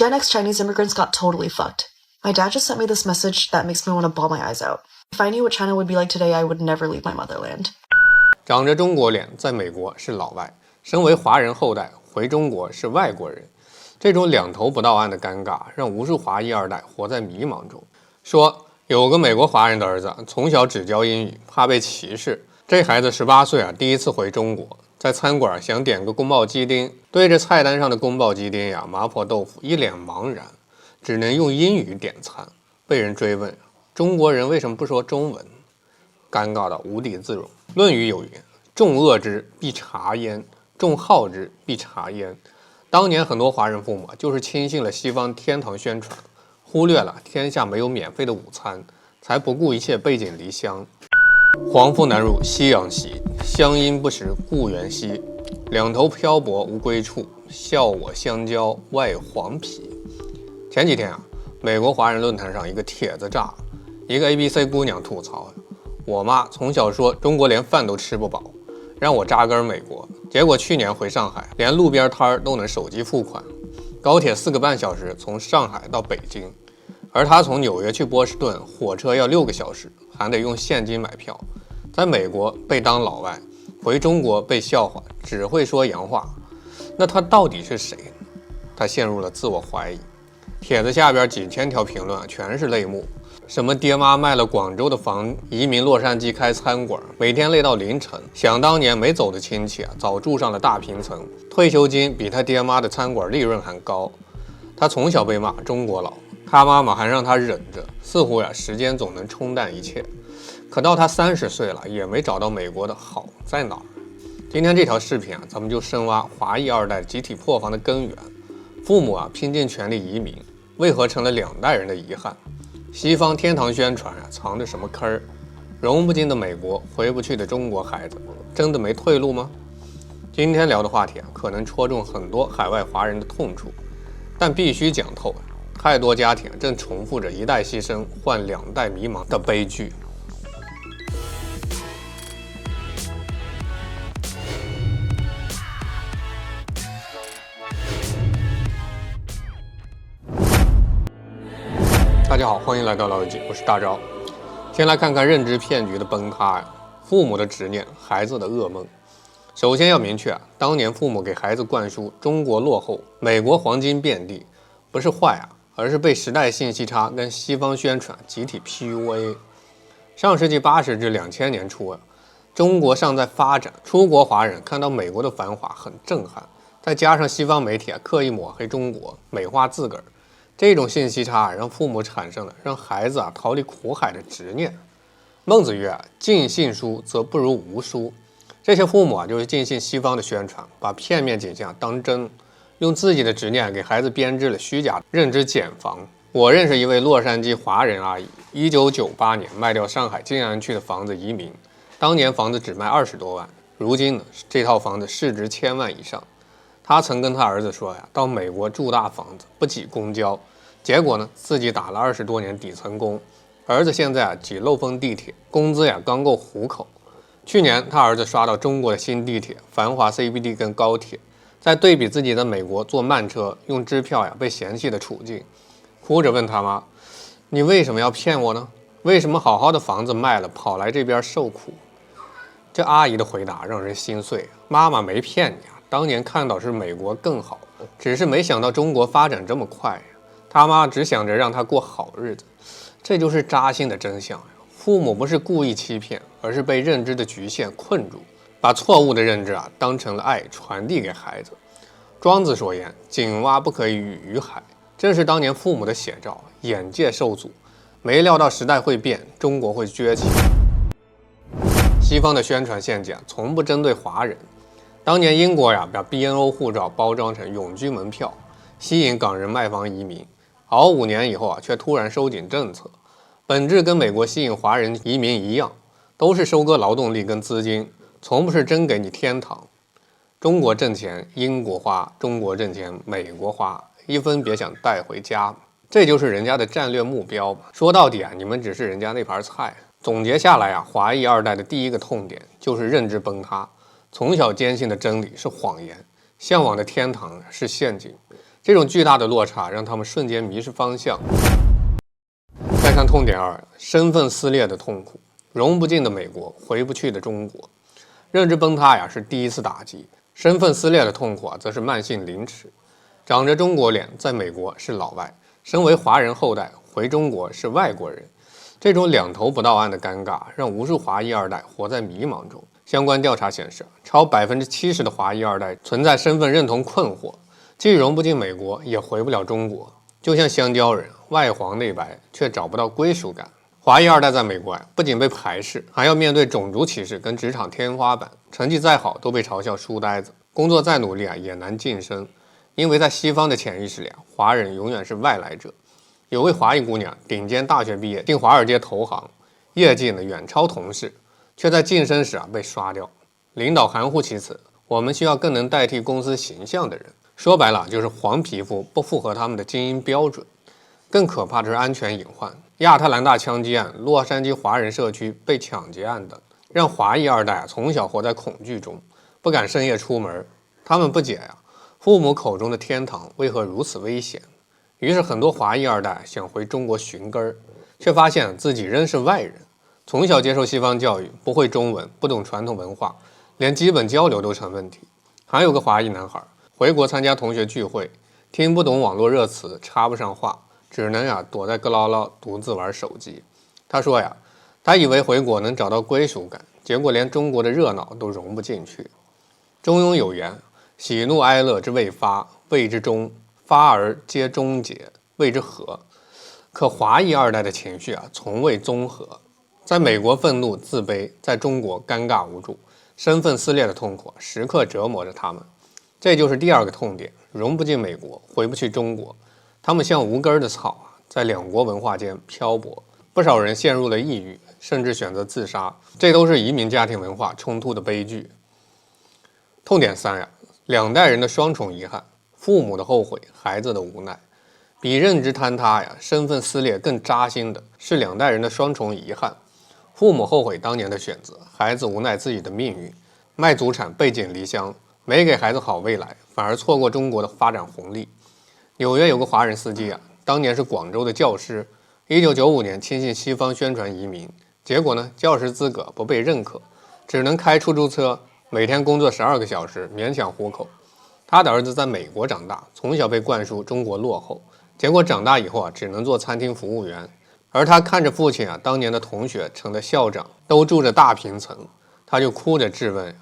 Gen X Chinese immigrants got totally fucked. My dad just sent me this message that makes me want to bawl my eyes out. If I knew what China would be like today, I would never leave my motherland. 长着中国脸，在美国是老外，身为华人后代，回中国是外国人。这种两头不到岸的尴尬，让无数华裔二代活在迷茫中。说有个美国华人的儿子，从小只教英语，怕被歧视。这孩子18岁第一次回中国，在餐馆想点个宫保鸡丁，对着菜单上的宫保鸡丁麻婆豆腐一脸茫然，只能用英语点餐，被人追问中国人为什么不说中文，尴尬到无地自容。论语有云：众恶之必察焉，众好之必察焉。当年很多华人父母就是轻信了西方天堂宣传，忽略了天下没有免费的午餐，才不顾一切背井离乡。黄父难入夕阳西，乡音不识故园西。两头漂泊无归处，笑我相交外黄皮。前几天美国华人论坛上一个帖子炸了，一个 ABC 姑娘吐槽：我妈从小说中国连饭都吃不饱，让我扎根美国，结果去年回上海，连路边摊都能手机付款，高铁4个半小时从上海到北京，而她从纽约去波士顿，火车要6个小时，还得用现金买票。在美国被当老外，回中国被笑话，只会说洋话。那她到底是谁呢？她陷入了自我怀疑。帖子下边几千条评论全是泪目。什么爹妈卖了广州的房，移民洛杉矶开餐馆，每天累到凌晨。想当年没走的亲戚早住上了大平层，退休金比他爹妈的餐馆利润还高。他从小被骂中国佬，他妈妈还让他忍着，似乎时间总能冲淡一切。可到他30岁了，也没找到美国的好在哪儿。今天这条视频咱们就深挖华裔二代集体破防的根源。父母拼尽全力移民，为何成了2代人的遗憾？西方天堂宣传藏着什么坑儿？融不进的美国，回不去的中国孩子，真的没退路吗？今天聊的话题可能戳中很多海外华人的痛处，但必须讲透。太多家庭正重复着一代牺牲换2代迷茫的悲剧。大家好，欢迎来到老友记，我是大钊。先来看看认知骗局的崩塌父母的执念，孩子的噩梦。首先要明确当年父母给孩子灌输中国落后，美国黄金遍地，不是坏而是被时代信息差跟西方宣传集体 PUA。上世纪80至2000年初中国尚在发展，出国华人看到美国的繁华很震撼，再加上西方媒体刻意抹黑中国，美化自个儿。这种信息差让父母产生了让孩子逃离苦海的执念。孟子曰尽信书则不如无书。这些父母就是尽信西方的宣传，把片面景象当真，用自己的执念给孩子编织了虚假认知茧房。我认识一位洛杉矶华人阿姨，1998年卖掉上海静安区的房子移民，当年房子只卖20多万，如今这套房子市值1000万以上。他曾跟他儿子说到美国住大房子不挤公交，结果自己打了20多年底层工，儿子现在挤漏风地铁，工资刚够糊口。去年他儿子刷到中国的新地铁、繁华 CBD 跟高铁，再对比自己在美国坐慢车用支票被嫌弃的处境，哭着问他妈：你为什么要骗我呢？为什么好好的房子卖了跑来这边受苦？这阿姨的回答让人心碎，妈妈没骗你当年看到是美国更好，只是没想到中国发展这么快他妈只想着让他过好日子。这就是扎心的真相父母不是故意欺骗，而是被认知的局限困住，把错误的认知当成了爱传递给孩子。庄子所言井蛙不可以语于海，正是当年父母的写照，眼界受阻，没料到时代会变，中国会崛起。西方的宣传陷阱从不针对华人。当年英国把 BNO 护照包装成永居门票，吸引港人卖房移民，熬5年以后却突然收紧政策，本质跟美国吸引华人移民一样，都是收割劳动力跟资金，从不是真给你天堂。中国挣钱英国花，中国挣钱美国花，一分别想带回家，这就是人家的战略目标。说到底你们只是人家那盘菜。总结下来华裔二代的第一个痛点就是认知崩塌。从小坚信的真理是谎言，向往的天堂是陷阱。这种巨大的落差让他们瞬间迷失方向。再看痛点2，身份撕裂的痛苦，融不进的美国，回不去的中国。认知崩塌呀是第一次打击，身份撕裂的痛苦则是慢性凌迟。长着中国脸，在美国是老外，身为华人后代，回中国是外国人。这种两头不到岸的尴尬，让无数华裔二代活在迷茫中。相关调查显示，超70%的华裔二代存在身份认同困惑，既融不进美国，也回不了中国，就像香蕉人，外黄内白，却找不到归属感。华裔二代在美国不仅被排斥，还要面对种族歧视跟职场天花板，成绩再好都被嘲笑书呆子，工作再努力也难晋升。因为在西方的潜意识里华人永远是外来者。有位华裔姑娘顶尖大学毕业，进华尔街投行，业绩呢远超同事，却在晋升时被刷掉。领导含糊其辞，我们需要更能代替公司形象的人。说白了就是黄皮肤不符合他们的精英标准。更可怕的是安全隐患，亚特兰大枪击案、洛杉矶华人社区被抢劫案等，让华裔二代从小活在恐惧中，不敢深夜出门。他们不解父母口中的天堂为何如此危险？于是很多华裔二代想回中国寻根儿，却发现自己仍是外人，从小接受西方教育，不会中文，不懂传统文化，连基本交流都成问题。还有个华裔男孩回国参加同学聚会，听不懂网络热词，插不上话，只能躲在阁楼楼独自玩手机。他说他以为回国能找到归属感，结果连中国的热闹都融不进去。中庸有言，喜怒哀乐之未发，谓之中；发而皆终结，谓之和。可华裔二代的情绪从未综合，在美国愤怒自卑，在中国尴尬无助，身份撕裂的痛苦时刻折磨着他们。这就是第2个痛点，融不进美国，回不去中国。他们像无根的草在两国文化间漂泊，不少人陷入了抑郁，甚至选择自杀，这都是移民家庭文化冲突的悲剧。痛点3两代人的双重遗憾，父母的后悔，孩子的无奈。比认知坍塌身份撕裂更扎心的是两代人的双重遗憾。父母后悔当年的选择，孩子无奈自己的命运，卖祖产背井离乡，没给孩子好未来，反而错过中国的发展红利。纽约有个华人司机当年是广州的教师，1995年轻信西方宣传移民，结果呢，教师资格不被认可，只能开出租车，每天工作12个小时，勉强糊口。他的儿子在美国长大，从小被灌输中国落后，结果长大以后只能做餐厅服务员。而他看着父亲当年的同学成了校长，都住着大平层，他就哭着质问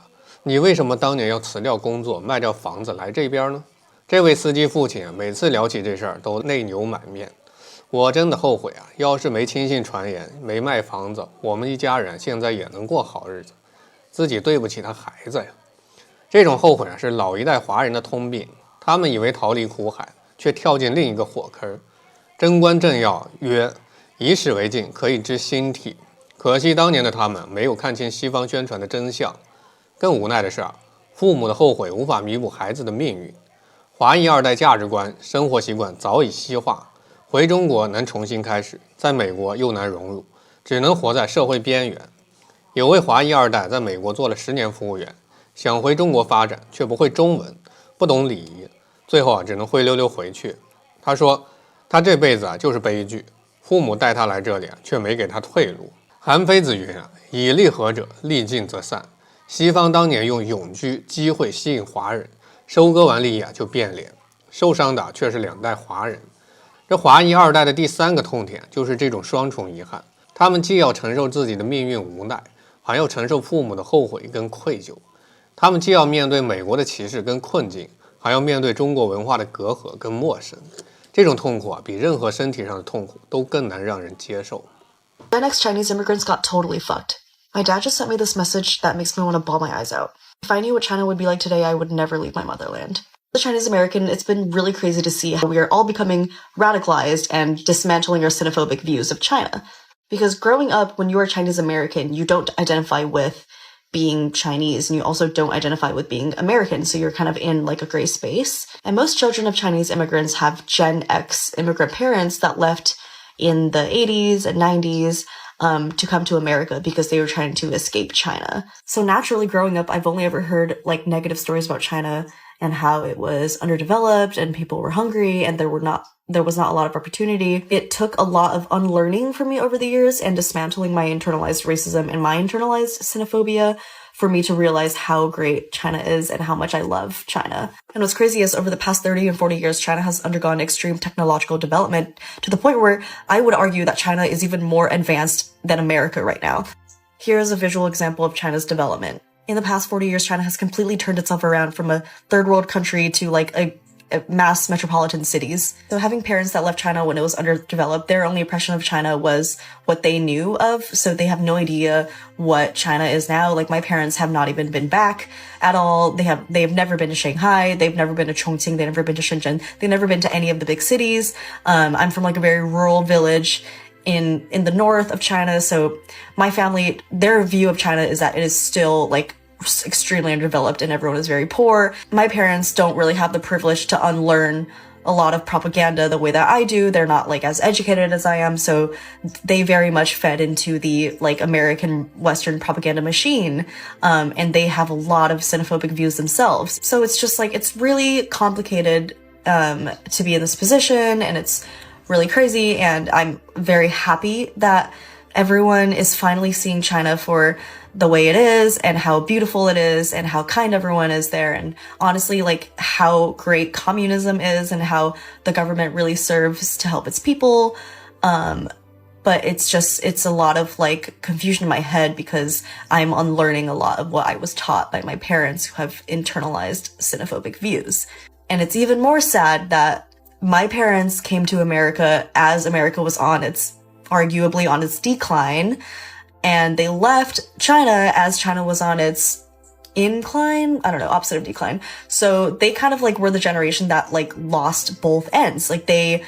你为什么当年要辞掉工作，卖掉房子来这边呢？这位司机父亲每次聊起这事儿都泪流满面。我真的后悔要是没轻信传言，没卖房子，我们一家人现在也能过好日子。自己对不起他孩子这种后悔是老一代华人的通病，他们以为逃离苦海，却跳进另一个火坑。贞观政要曰：以史为镜，可以知兴替。可惜当年的他们没有看清西方宣传的真相。更无奈的是父母的后悔无法弥补孩子的命运。华裔二代价值观、生活习惯早已西化，回中国能重新开始，在美国又难融入，只能活在社会边缘。有位华裔二代在美国做了10年服务员，想回中国发展，却不会中文，不懂礼仪，最后只能灰溜溜回去。他说他这辈子就是悲剧，父母带他来这里却没给他退路。韩非子云以利合者，利尽则散。西方当年用永居机会吸引华人，收割完利益就变脸，受伤的却是两代华人。这华裔二代的第3个痛点就是这种双重遗憾，他们既要承受自己的命运无奈，还要承受父母的后悔跟愧疚。他们既要面对美国的歧视跟困境，还要面对中国文化的隔阂跟陌生。这种痛苦比任何身体上的痛苦都更难让人接受。Gen X Chinese immigrants got totally fucked. My dad just sent me this message that makes me want to bawl my eyes out. If I knew what China would be like today, I would never leave my motherland. As a Chinese American, it's been really crazy to see how we are all becoming radicalized and dismantling our xenophobic views of China. Because growing up, when you are Chinese American, you don't identify with being Chinese, and you also don't identify with being American, so you're kind of in like a gray space. And most children of Chinese immigrants have Gen X immigrant parents that left in the 80s and 90s to come to America because they were trying to escape China. So naturally, growing up, I've only ever heard like negative stories about China and how it was underdeveloped and people were hungry and there was not a lot of opportunity. It took a lot of unlearning for me over the years and dismantling my internalized racism and my internalized xenophobia for me to realize how great China is and how much I love China. And what's crazy is over the past 30 and 40 years, China has undergone extreme technological development to the point where I would argue that China is even more advanced than America right now. Here's a visual example of China's development. In the past 40 years, China has completely turned itself around from a third world country to like a mass metropolitan cities. So having parents that left China when it was underdeveloped, their only impression of China was what they knew of. So they have no idea what China is now. Like my parents have not even been back at all. They've never been to Shanghai. They've never been to Chongqing. They've never been to Shenzhen. They've never been to any of the big cities. I'm from like a very rural village in the north of China. So my family, their view of China is that it is still like extremely underdeveloped and everyone is very poor. My parents don't really have the privilege to unlearn a lot of propaganda the way that I do. They're not like as educated as I am, so they very much fed into the like American Western propaganda machine, and they have a lot of xenophobic views themselves. So it's just like it's really complicated to be in this position, and it's really crazy, and I'm very happy that everyone is finally seeing China for the way it is and how beautiful it is and how kind everyone is there, and honestly like how great communism is and how the government really serves to help its people. But it's a lot of like confusion in my head because I'm unlearning a lot of what I was taught by my parents who have internalized xenophobic views. And it's even more sad that my parents came to America as America was arguably on its decline, and they left China as China was on its incline. I don't know, opposite of decline. So they kind of like were the generation that like lost both ends. Like they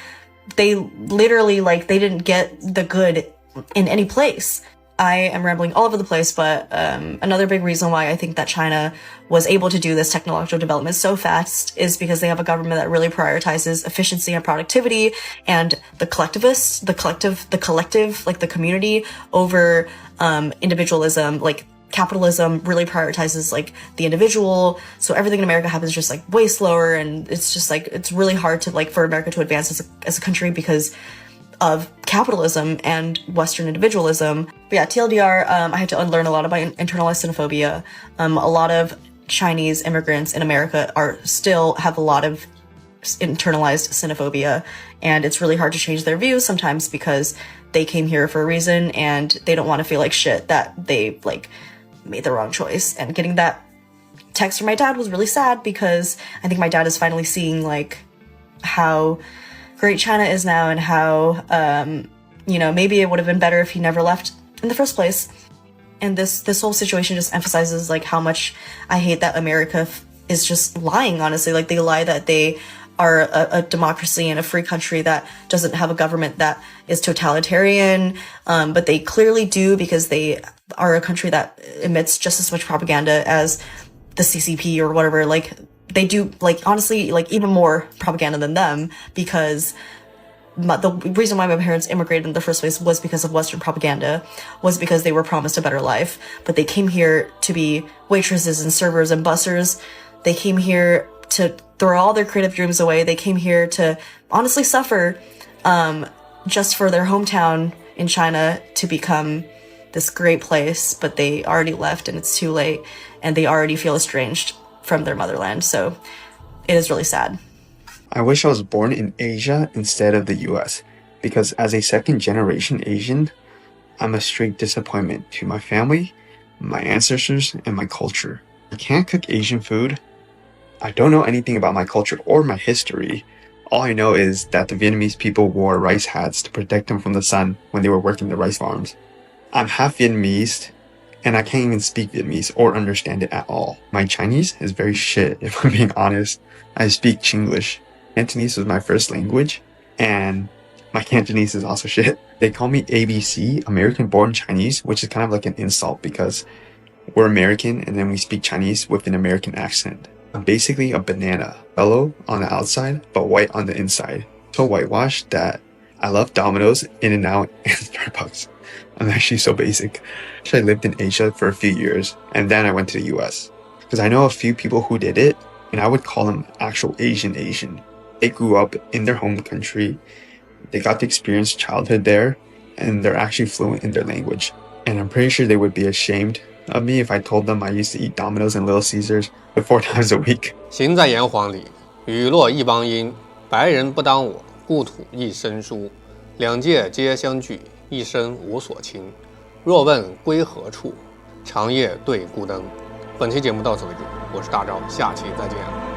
literally like they didn't get the good in any place. I am rambling all over the place, but another big reason why I think that China was able to do this technological development so fast is because they have a government that really prioritizes efficiency and productivity, and the collectivists, the collective, like the community over individualism. Like capitalism really prioritizes like the individual, so everything in America happens just like way slower, and it's just like it's really hard to like for America to advance as a country because of capitalism and Western individualism. But yeah, TLDR, I had to unlearn a lot of my internalized xenophobia. A lot of Chinese immigrants in America still have a lot of internalized xenophobia, and it's really hard to change their views sometimes because they came here for a reason and they don't want to feel like shit that they like made the wrong choice. And getting that text from my dad was really sad because I think my dad is finally seeing like how great China is now and how, maybe it would have been better if he never left in the first place. And this whole situation just emphasizes like how much I hate that America is just lying, honestly. Like they lie that they are a democracy and a free country that doesn't have a government that is totalitarian, but they clearly do because they are a country that emits just as much propaganda as the CCP or whatever. Like they do, like, honestly, like, even more propaganda than them, because the reason why my parents immigrated in the first place was because of Western propaganda, was because they were promised a better life. But they came here to be waitresses and servers and bussers. They came here to throw all their creative dreams away. They came here to honestly suffer, just for their hometown in China to become this great place. But they already left and it's too late, and they already feel estranged from their motherland. So it is really sad. I wish I was born in Asia instead of the US, because as a second generation Asian, I'm a straight disappointment to my family, my ancestors, and my culture. I can't cook Asian food. I don't know anything about my culture or my history. All I know is that the Vietnamese people wore rice hats to protect them from the sun when they were working the rice farms. I'm half Vietnamese, and I can't even speak Vietnamese or understand it at all. My Chinese is very shit, if I'm being honest. I speak Chinglish. Cantonese was my first language, and my Cantonese is also shit. They call me ABC, American-born Chinese, which is kind of like an insult because we're American and then we speak Chinese with an American accent. I'm basically a banana, yellow on the outside, but white on the inside. So whitewashed that I love Domino's, In-N-Out, and Starbucks. I'm actually so basic. I lived in Asia for a few years, and then I went to the US. Because I know a few people who did it, and I would call them actual Asian. They grew up in their home country, they got to experience childhood there, and they're actually fluent in their language. And I'm pretty sure they would be ashamed of me if I told them I used to eat Domino's and Little Caesars 4 times a week. 行在炎黄里，雨落一邦音。白人不当我，故土一生疏。两界皆相聚，一生无所倾。若问归何处，长夜对孤灯。本期节目到此为止，我是大钊，下期再见。